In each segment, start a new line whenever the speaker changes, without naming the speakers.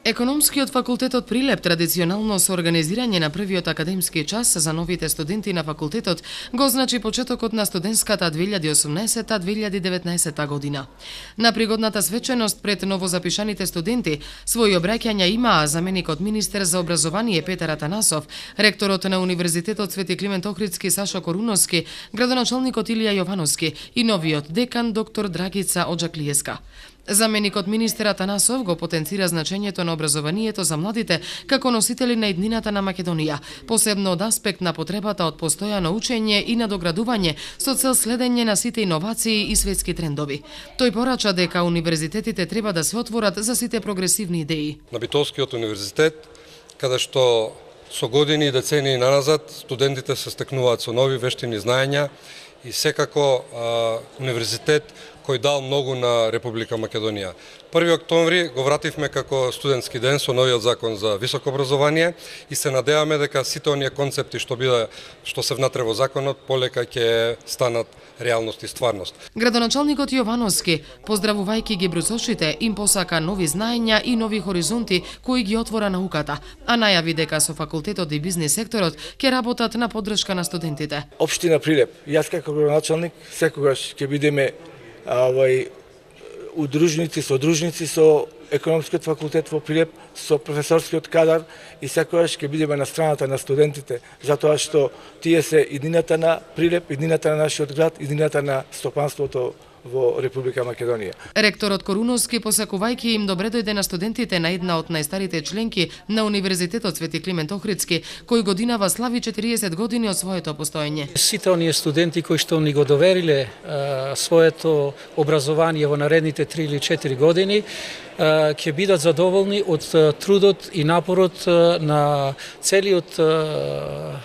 Економскиот факултетот Прилеп традиционално со организирање на првиот академски час за новите студенти на факултетот го означи почетокот на студентската 2018-2019 година. На пригодната свеченост пред новозапишаните студенти своји обраќања имаа заменикот министер за образование Петар Атанасов, ректорот на Универзитетот Свети Климент Охридски Сашо Коруновски, градоначалникот Илија Јовановски и новиот декан доктор Драгица Оџаклиевска. Заменикот министер Атанасов го потенцира значењето на образованието за младите како носители на иднината на Македонија, посебно од аспект на потребата од постојано учење и надоградување со цел следење на сите иновации и светски трендови. Тој порача дека универзитетите треба да се отворат за сите прогресивни идеи.
На Битолскиот универзитет, каде што со години и децении наназад студентите се стекнуваат со нови вештини знаења и секако универзитет кој дал многу на Република Македонија. 1 октомври го вративме како студентски ден со новиот закон за високо образование и се надеваме дека сите оние концепти што се внатре во законот полека ќе станат реалност и стварност.
Градоначалникот Јовановски, поздравувајќи ги брусошите, им посака нови знаења и нови хоризонти кои ги отвора науката, а најави дека со факултетот и бизнис секторот ќе работат на поддршка на студентите.
Општина Прилеп, јас како градоначалник секогаш ќе бидеме удружници, содружници со Економскиот факултет во Прилеп, со професорскиот кадар и секогаш ќе бидеме на страната на студентите, затоа што тие се иднината на Прилеп, иднината на нашиот град, иднината на стопанството во Република Македонија.
Ректорот Коруновски, посакувајќи им добре дојде на студентите на една од најстарите членки на Универзитетот Свети Климент Охридски, кој годинава слави 40 години од своето постоење.
Сите оние студенти кои што ни го довериле своето образование во наредните 3 или 4 години, ќе бидат задоволни од трудот и напорот на целиот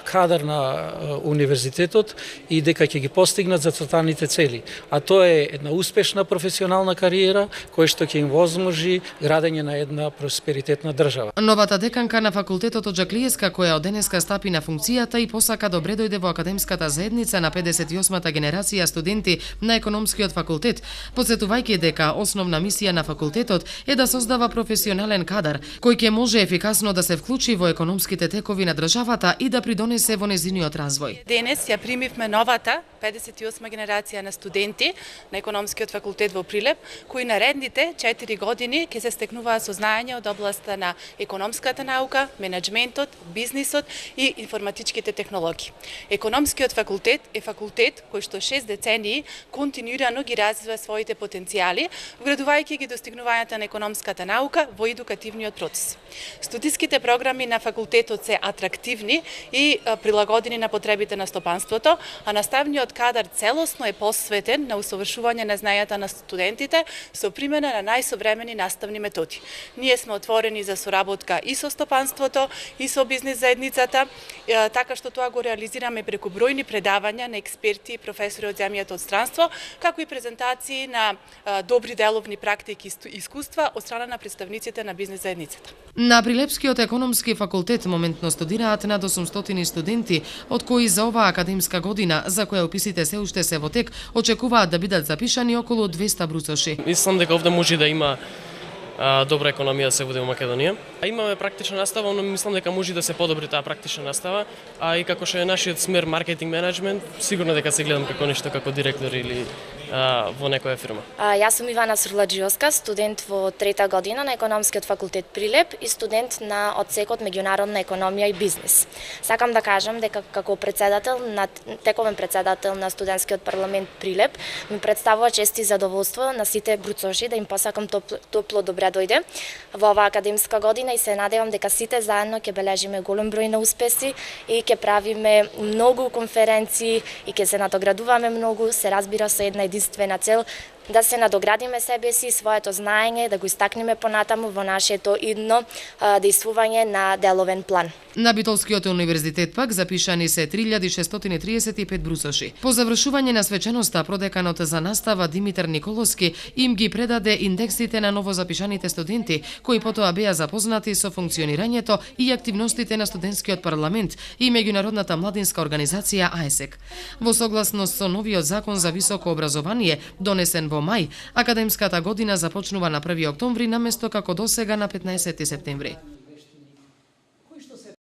кадар на универзитетот и дека ќе ги постигнат зацртаните цели. А тоа е една успешна професионална кариера која што ќе им возможи градење на една просперитетна држава.
Новата деканка на факултетот Оџаклиевска, која од денеска стапи на функцијата и посака добре дојде во академската заедница на 58-та генерација студенти на Економскиот факултет, подсетувајќи дека основна мисија на факултетот е да создава професионален кадар кој ќе може ефикасно да се вклучи во економските текови на државата и да придонесе во незиниот развој.
Денес ја примивме новата 58 генерација на студенти на Економскиот факултет во Прилеп, кои наредните 4 години ќе се стекнуваат со знаење од областа на економската наука, менеджментот, бизнисот и информатичките технологии. Економскиот факултет е факултет кој што 6 децении континуирано ги развива своите потенцијали, вградувајќи ги достигнувањата на економската наука во едукативниот процес. Студиските програми на факултетот се атрактивни и прилагодени на потребите на стопанството, а наставниот кадар целосно е посветен на усовршување на знаењата на студентите со примена на најсовремени наставни методи. Ние сме отворени за соработка и со стопанството, и со бизнис заедницата, така што тоа го реализираме преку бројни предавања на експерти и професори од земјата од странство, како и презентации на добри деловни практики и искуства од страна на представниците на бизнис заедницата.
На Прилепскиот економски факултет моментно студираат над 800 студенти, од кои за оваа академска година, за која уписите се уште се во тек, очекуваат да бидат запишани околу 200 брусоши.
Мислам дека овде може да има добра економија да се води во Македонија. Имаме практична настава, но мислам дека може да се подобри таа практична настава, а и како што е нашиот смер маркетинг менеджмент, сигурно дека се гледам како нешто како директор или во некоја фирма.
Јас сум Ивана Сурладжиовска, студент во 3-та година на Економскиот факултет Прилеп и студент на одсекот меѓународна економија и бизнис. Сакам да кажам дека како тековен председател на студентскиот парламент Прилеп ми представува чест и задоволство на сите бруцоши да им посакам топло добре дојде во оваа академска година и се надевам дека сите заедно ќе бележиме голем број на успеси и ќе правиме многу конференции и ќе се надоградуваме многу, се разбира со една единствена цел да се надоградиме себе си, своето знаење, да го истакнеме понатаму во нашето идно действување на деловен план.
На Битолскиот универзитет пак запишани се 3635 брусоши. По завршување на свеченоста, продеканот за настава Димитар Николовски им ги предаде индексите на новозапишаните студенти, кои потоа беа запознати со функционирањето и активностите на студентскиот парламент и меѓународната младинска организација АЕСЕК. Во согласност со новиот закон за високо образование, донесен во во мај, академската година започнува на 1 октомври наместо како досега на 15 септември.